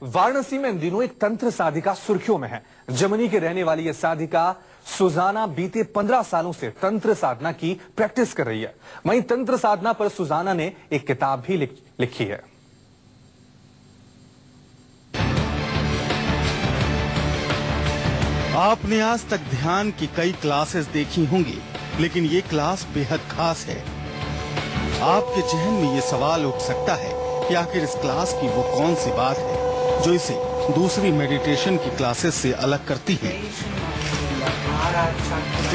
वाराणसी में इन दिनों एक तंत्र साधिका सुर्खियों में है। जर्मनी की रहने वाली यह साधिका सुजाना बीते 15 सालों से तंत्र साधना की प्रैक्टिस कर रही है। वहीं तंत्र साधना पर सुजाना ने एक किताब भी लिखी है। आपने आज तक ध्यान की कई क्लासेस देखी होंगी, लेकिन ये क्लास बेहद खास है। आपके जहन में ये सवाल उठ सकता है कि आखिर इस क्लास की वो कौन सी बात है जो इसे दूसरी मेडिटेशन की क्लासेस से अलग करती है।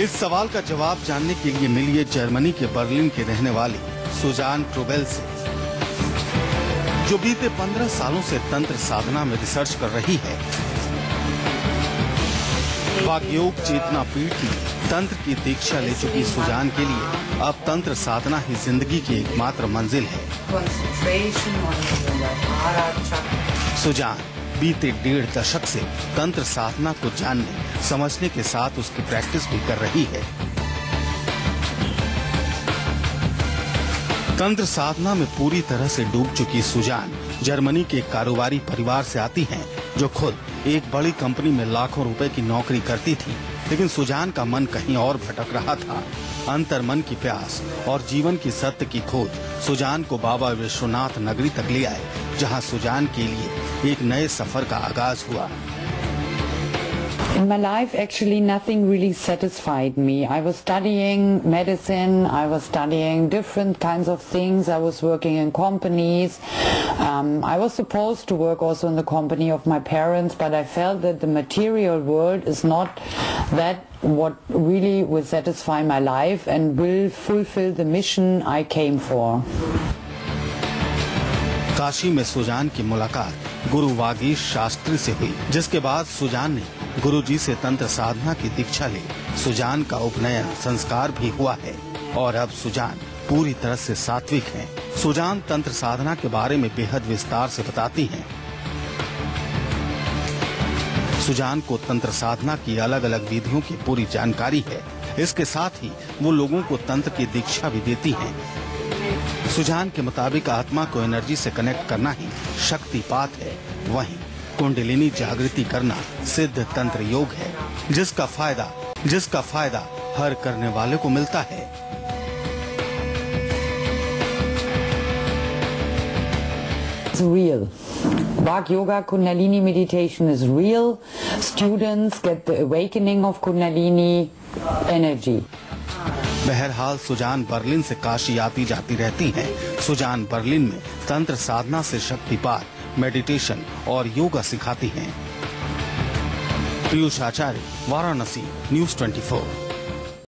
इस सवाल का जवाब जानने के लिए मिलिए जर्मनी के बर्लिन के रहने वाली सुजान ट्रूबेल से, जो बीते 15 सालों से तंत्र साधना में रिसर्च कर रही है। वागयोग चेतना पीठ में तंत्र की दीक्षा ले चुकी सुजान के लिए अब तंत्र साधना ही जिंदगी की एकमात्र मंजिल है। सुजान बीते 1.5 दशक से तंत्र साधना को जानने समझने के साथ उसकी प्रैक्टिस भी कर रही है। तंत्र साधना में पूरी तरह से डूब चुकी सुजान जर्मनी के कारोबारी परिवार से आती हैं, जो खुद एक बड़ी कंपनी में लाखों रुपए की नौकरी करती थी। लेकिन सुजान का मन कहीं और भटक रहा था। अंतर मन की प्यास और जीवन की सत्य की खोज सुजान को बाबा विश्वनाथ नगरी तक ले आए, जहां सुजान के लिए एक नए सफर का आगाज हुआ। In my life, actually, nothing really satisfied me. I was studying medicine, I was studying different kinds of things, I was working in companies. I was supposed to work also in the company of my parents, but I felt that the material world is not that what really will satisfy my life and will fulfill the mission I came for. Kashi में सुजान की मुलाकात गुरु वागीश शास्त्री से हुई, जिसके बाद सुजान ने गुरुजी से तंत्र साधना की दीक्षा ली। सुजान का उपनयन संस्कार भी हुआ है और अब सुजान पूरी तरह से सात्विक हैं। सुजान तंत्र साधना के बारे में बेहद विस्तार से बताती हैं। सुजान को तंत्र साधना की अलग अलग विधियों की पूरी जानकारी है। इसके साथ ही वो लोगों को तंत्र की दीक्षा भी देती हैं। सुजान के मुताबिक आत्मा को एनर्जी से कनेक्ट करना ही शक्तिपात है, वहीं कुंडलिनी जागृति करना सिद्ध तंत्र योग है, जिसका फायदा हर करने वाले को मिलता है। It's real. Bhag Yoga Kundalini meditation is real. Students get the awakening of Kundalini energy. बहरहाल सुजान बर्लिन से काशी आती जाती रहती हैं। सुजान बर्लिन में तंत्र साधना से शक्तिपात, मेडिटेशन और योगा सिखाती हैं। पीयूष आचार्य, वाराणसी, न्यूज़ 24।